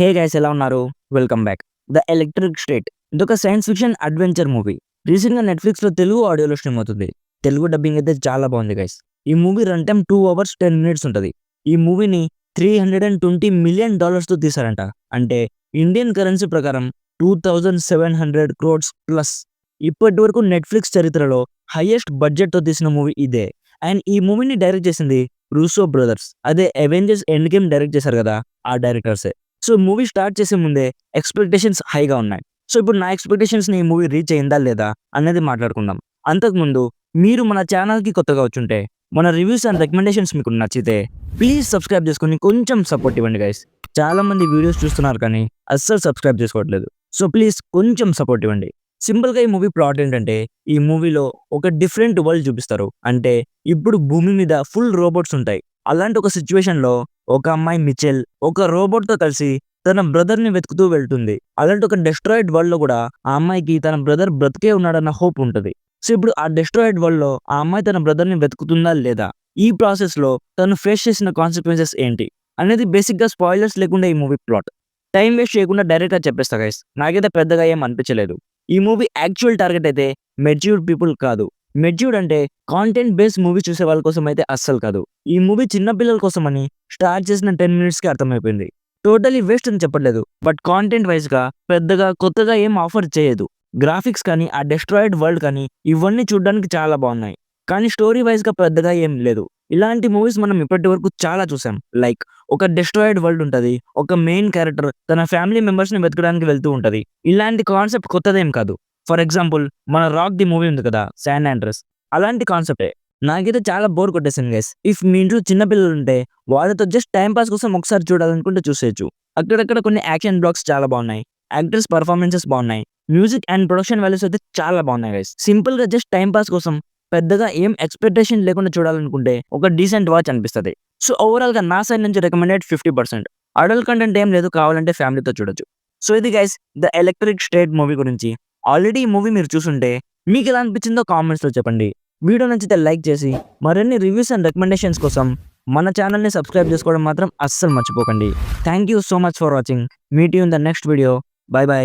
Hey guys, ఎలా ఉన్నారు? Welcome back. 'The electric state' ఇదొక సైన్స్ ఫిక్షన్ అడ్వెంచర్ మూవీ. రీసెంట్‌గా నెట్‌ఫ్లిక్స్‌లో తెలుగు ఆడియోలో స్ట్రీమ్ అవుతుంది. తెలుగు డబ్బింగ్ అయితే చాలా బాగుంది గైస్. ఈ movie run time 2 hours 10 minutes ఉంటది. ఈ మూవీని $320 మిలియన్ తీశారంట. అంటే ఇండియన్ కరెన్సీ ప్రకారం 2700 క్రోర్స్ ప్లస్. ఇప్పటివరకు నెట్‌ఫ్లిక్స్ చరిత్రలో హైయెస్ట్ బడ్జెట్‌తో తీసిన మూవీ ఇదే. అండ్ ఈ మూవీని డైరెక్ట్ చేసింది రూసో బ్రదర్స్. అదే 'అవెంజర్స్ ఎండ్ గేమ్' డైరెక్ట్ చేశారు కదా! ఆ డైరెక్టర్సే. సో, మూవీ స్టార్ట్ చేసే ముందే ఎక్స్‌పెక్టేషన్స్ హైగా ఉన్నాయి. సో, ఇప్పుడు నా ఎక్స్‌పెక్టేషన్స్‌ని ఈ మూవీ రీచ్ అయిందా లేదా అనేది మాట్లాడుకుందాం. అంతకుముందు మీరు మన ఛానల్‌కి కొత్తగా వచ్చుంటే, మన రివ్యూస్ అండ్ రికమెండేషన్స్ మీకు నచ్చితే ప్లీజ్ సబ్స్క్రైబ్ చేసుకొని కొంచెం సపోర్ట్ ఇవ్వండి గైస్. చాలామంది వీడియోస్ చూస్తున్నారు కానీ అస్సలు సబ్స్క్రైబ్ చేసుకోవట్లేదు. సో, ప్లీజ్ కొంచెం సపోర్ట్ ఇవ్వండి. సింపుల్‌గా ఈ మూవీ ప్లాట్ ఏంటంటే, ఈ మూవీలో ఒక డిఫరెంట్ వరల్డ్ చూపిస్తారు. అంటే ఇప్పుడు భూమి మీద ఫుల్ రోబోట్స్ ఉంటాయి. అలాంటి ఒక సిట్యుయేషన్‌లో ఒక అమ్మాయి మిచెల్ ఒక రోబోట్‌తో కలిసి తన బ్రదర్‌ని వెతుకుతూ వెళ్తుంది. అలాంటి ఒక డెస్ట్రాయిడ్ వరల్డ్‌లో కూడా ఆ అమ్మాయికి తన బ్రదర్ బ్రతికే ఉన్నాడన్న హోప్ ఉంటది. సో, ఇప్పుడు ఆ డెస్ట్రాయిడ్ వరల్డ్‌లో ఆ అమ్మాయి తన బ్రదర్‌ని వెతుకుతుందా లేదా? ఈ ప్రాసెస్‌లో తను ఫేస్ చేసిన కాన్సిక్వెన్సెస్ ఏంటి? అనేది బేసిక్‌గా స్పాయిలర్స్ లేకుండా ఈ మూవీ ప్లాట్. టైం వేస్ట్ చేయకుండా డైరెక్ట్‌గా చెప్పేస్తా గైస్. నాకైతే పెద్దగా ఏం అనిపించలేదు. ఈ మూవీ యాక్చువల్ టార్గెట్ అయితే మెచ్యూర్డ్ పీపుల్ కాదు. మెచ్యూర్డ్ అంటే కాంటెంట్ బేస్డ్ మూవీ చూసే వాళ్ళ కోసం అయితే అస్సలు కాదు. ఈ మూవీ చిన్న పిల్లల కోసమని స్టార్ట్ చేసిన 10 మినిట్స్‌కే అర్థమైపోయింది. టోటలీ వేస్ట్ అని చెప్పట్లేదు. బట్ కాంటెంట్ వైస్‌గా పెద్దగా కొత్తగా ఏం ఆఫర్ చేయదు. గ్రాఫిక్స్ కానీ, ఆ డెస్ట్రాయిడ్ వరల్డ్ కానీ ఇవన్నీ చూడ్డానికి చాలా బాగున్నాయి. కానీ స్టోరీ వైస్‌గా పెద్దగా ఏం లేదు. ఇలాంటి మూవీస్ మనం ఇప్పటివరకు చాలా చూసాం. లైక్ ఒక డెస్ట్రాయిడ్ వరల్డ్ ఉంటది. ఒక మెయిన్ క్యారెక్టర్ తన ఫ్యామిలీ మెంబర్స్‌ని వెతకడానికి వెళ్తూ ఉంటది. ఇలాంటి కాన్సెప్ట్ కొత్తదేం కాదు. ఫర్ ఎగ్జాంపుల్ మన 'రాక్' ది మూవీ ఉంది కదా! 'శాన్ ఆండ్రెస్' అలాంటి కాన్సెప్టే. నాకైతే చాలా బోర్ కొట్టేసింది గైస్. ఇఫ్ మీ ఇంట్లో చిన్న పిల్లలుంటే వాళ్ళతో జస్ట్ టైమ్ పాస్ కోసం ఒకసారి చూడాలనుకుంటే చూసేయొచ్చు. అక్కడక్కడ కొన్ని యాక్షన్ బ్లాక్స్ చాలా బాగున్నాయి. యాక్టర్స్ పెర్ఫార్మన్సెస్ బాగున్నాయి. మ్యూజిక్ అండ్ ప్రొడక్షన్ వాల్యూస్ అయితే చాలా బాగున్నాయి గైస్. సింపుల్‌గా జస్ట్ టైమ్ పాస్ కోసం పెద్దగా ఏం ఎక్స్‌పెక్టేషన్ లేకుండా చూడాలనుకుంటే ఒక డీసెంట్ వాచ్ అనిపిస్తది. సో, ఓవరాల్‌గా నా సైడ్ నుంచి రికమెండెడ్ 50%. అడల్ట్ కంటెంట్ ఏం లేదు, కావాలంటే ఫ్యామిలీతో చూడొచ్చు. సో, ఇది guys 'the electric state' movie గురించి. ఆల్రెడీ ఈ మూవీ మీరు చూసుంటే మీకెలా అనిపించిందో కామెంట్స్‌లో చెప్పండి. వీడియో నచ్చితే లైక్ చేసి మరిన్ని రివ్యూస్ అండ్ రికమెండేషన్స్ కోసం మన ఛానల్‌ని సబ్స్క్రైబ్ చేసుకోవడం మాత్రం అస్సలు మర్చిపోకండి. Thank you so much for watching. Meet you in the next video. By by.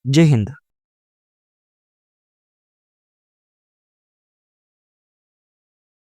జై హింద్.